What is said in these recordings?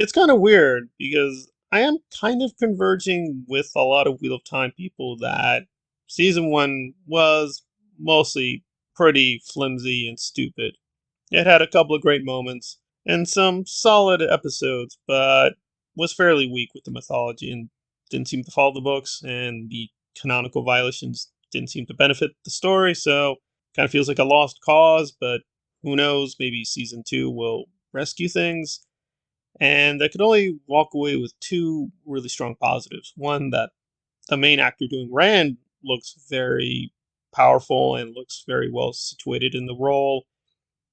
It's kind of weird because I am kind of converging with a lot of Wheel of Time people that season one was mostly pretty flimsy and stupid. It had a couple of great moments and some solid episodes, but was fairly weak with the mythology and didn't seem to follow the books, and the canonical violations didn't seem to benefit the story, so kind of feels like a lost cause, but who knows, maybe season two will rescue things. And I could only walk away with two really strong positives. One, that the main actor doing Rand looks very powerful and looks very well situated in the role.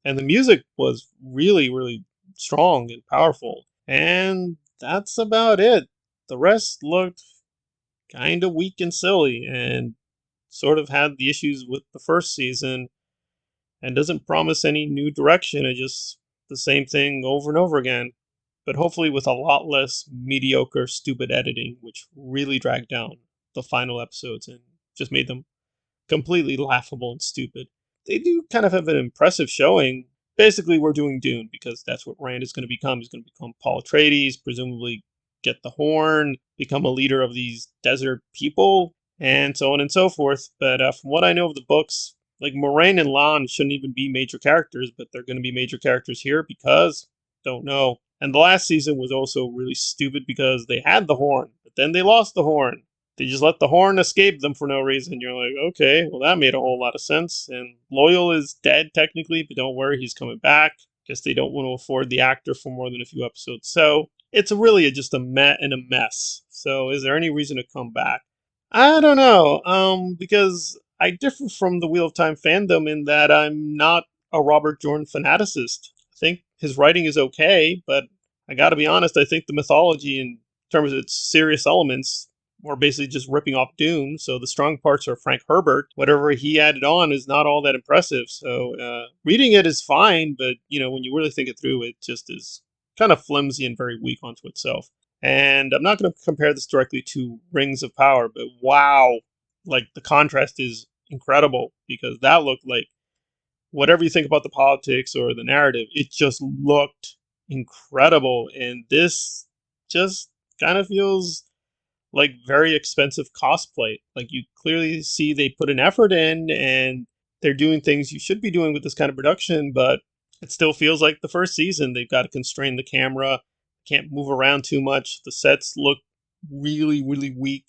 And the music was really, really strong and powerful. And that's about it. The rest looked kind of weak and silly and sort of had the issues with the first season and doesn't promise any new direction. It's just the same thing over and over again, but hopefully with a lot less mediocre, stupid editing, which really dragged down the final episodes and just made them completely laughable and stupid. They do kind of have an impressive showing. Basically, we're doing Dune because that's what Rand is going to become. He's going to become Paul Atreides, presumably get the horn, become a leader of these desert people, and so on and so forth. But from what I know of the books, like Moraine and Lan shouldn't even be major characters, but they're going to be major characters here because don't know. And the last season was also really stupid because they had the horn, but then they lost the horn. They just let the horn escape them for no reason. You're like, okay, well, that made a whole lot of sense. And Loyal is dead technically, but don't worry, he's coming back. Guess they don't want to afford the actor for more than a few episodes. So it's really just a mess. So is there any reason to come back? I don't know. Because I differ from the Wheel of Time fandom in that I'm not a Robert Jordan fanaticist. I think his writing is okay, but I got to be honest. I think the mythology, in terms of its serious elements, were basically just ripping off Dune. So the strong parts are Frank Herbert. Whatever he added on is not all that impressive. So reading it is fine, but when you really think it through, it just is kind of flimsy and very weak onto itself. And I'm not going to compare this directly to Rings of Power, but wow, like the contrast is incredible because that looked like whatever you think about the politics or the narrative, it just looked incredible. And this just kind of feels like very expensive cosplay. Like you clearly see they put an effort in and they're doing things you should be doing with this kind of production, but it still feels like the first season. They've got to constrain the camera, can't move around too much. The sets look really, really weak,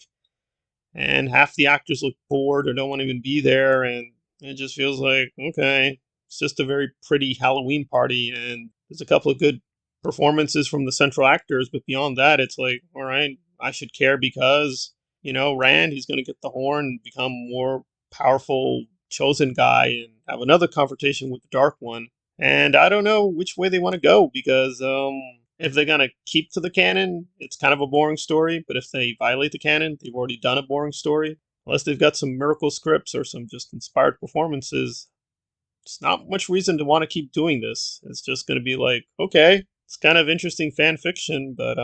and half the actors look bored or don't want to even be there. And it just feels like, okay, it's just a very pretty Halloween party, and there's a couple of good performances from the central actors, but beyond that, it's like, all right, I should care because, Rand, he's going to get the horn and become more powerful chosen guy and have another confrontation with the Dark One. And I don't know which way they want to go because if they're going to keep to the canon, it's kind of a boring story. But if they violate the canon, they've already done a boring story. Unless they've got some miracle scripts or some just inspired performances, it's not much reason to want to keep doing this. It's just going to be like, okay, it's kind of interesting fan fiction, but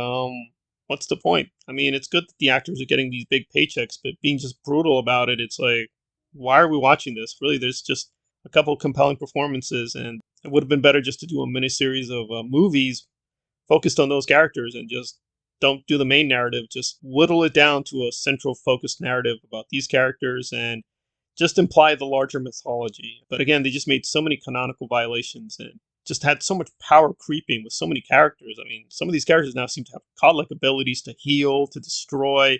what's the point? I mean, it's good that the actors are getting these big paychecks, but being just brutal about it, it's like, why are we watching this? Really, there's just a couple compelling performances, and it would have been better just to do a miniseries of movies focused on those characters and just don't do the main narrative. Just whittle it down to a central focused narrative about these characters and just imply the larger mythology. But again, they just made so many canonical violations and just had so much power creeping with so many characters. I mean, some of these characters now seem to have godlike abilities to heal, to destroy,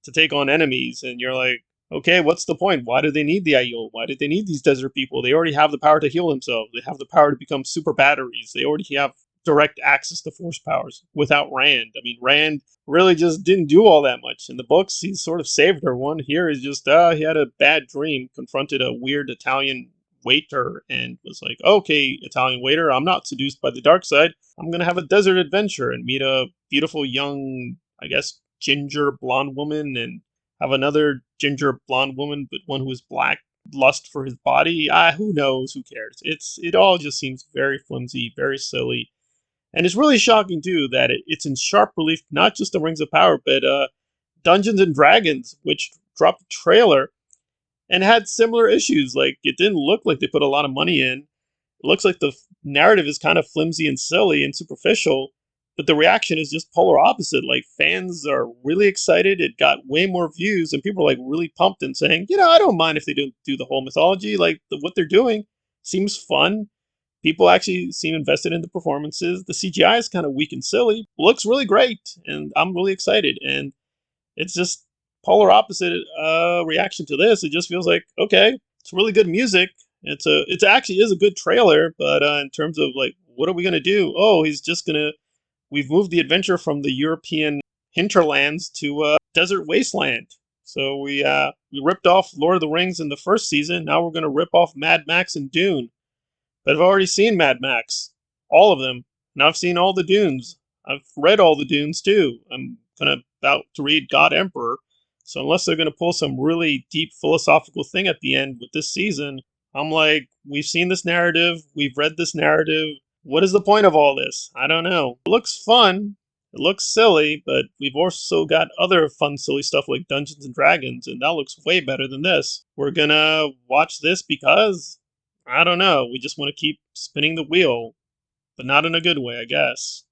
to take on enemies, and you're like, okay, what's the point? Why do they need the Aiel? Why do they need these desert people? They already have the power to heal themselves. They have the power to become super batteries. They already have direct access to force powers without Rand. I mean, Rand really just didn't do all that much. In the books, he sort of saved her. One here is just, he had a bad dream, confronted a weird Italian waiter, and was like, okay, Italian waiter, I'm not seduced by the dark side. I'm going to have a desert adventure and meet a beautiful young, I guess, ginger blonde woman and have another ginger blonde woman, but one who is black, lust for his body. Who knows? Who cares? It all just seems very flimsy, very silly. And it's really shocking too that it's in sharp relief, not just the Rings of Power, but Dungeons and Dragons, which dropped a trailer and had similar issues. Like it didn't look like they put a lot of money in. It looks like the narrative is kind of flimsy and silly and superficial. but the reaction is just polar opposite. Like fans are really excited. It got way more views, and people are like really pumped and saying, I don't mind if they don't do the whole mythology. Like what they're doing seems fun. People actually seem invested in the performances. The CGI is kind of weak and silly. Looks really great, and I'm really excited. And it's just polar opposite reaction to this. It just feels like okay, it's really good music. It's actually is a good trailer, but in terms of like what are we gonna do? Oh, he's just gonna we've moved the adventure from the European hinterlands to desert wasteland. So we ripped off Lord of the Rings in the first season. Now we're gonna rip off Mad Max and Dune. But I've already seen Mad Max, all of them. Now I've seen all the Dunes. I've read all the Dunes too. I'm about to read God Emperor. So unless they're gonna pull some really deep philosophical thing at the end with this season, I'm like, we've seen this narrative, we've read this narrative. What is the point of all this? I don't know. It looks fun. It looks silly, but we've also got other fun, silly stuff like Dungeons and Dragons, and that looks way better than this. We're gonna watch this because I don't know. We just want to keep spinning the wheel, but not in a good way, I guess.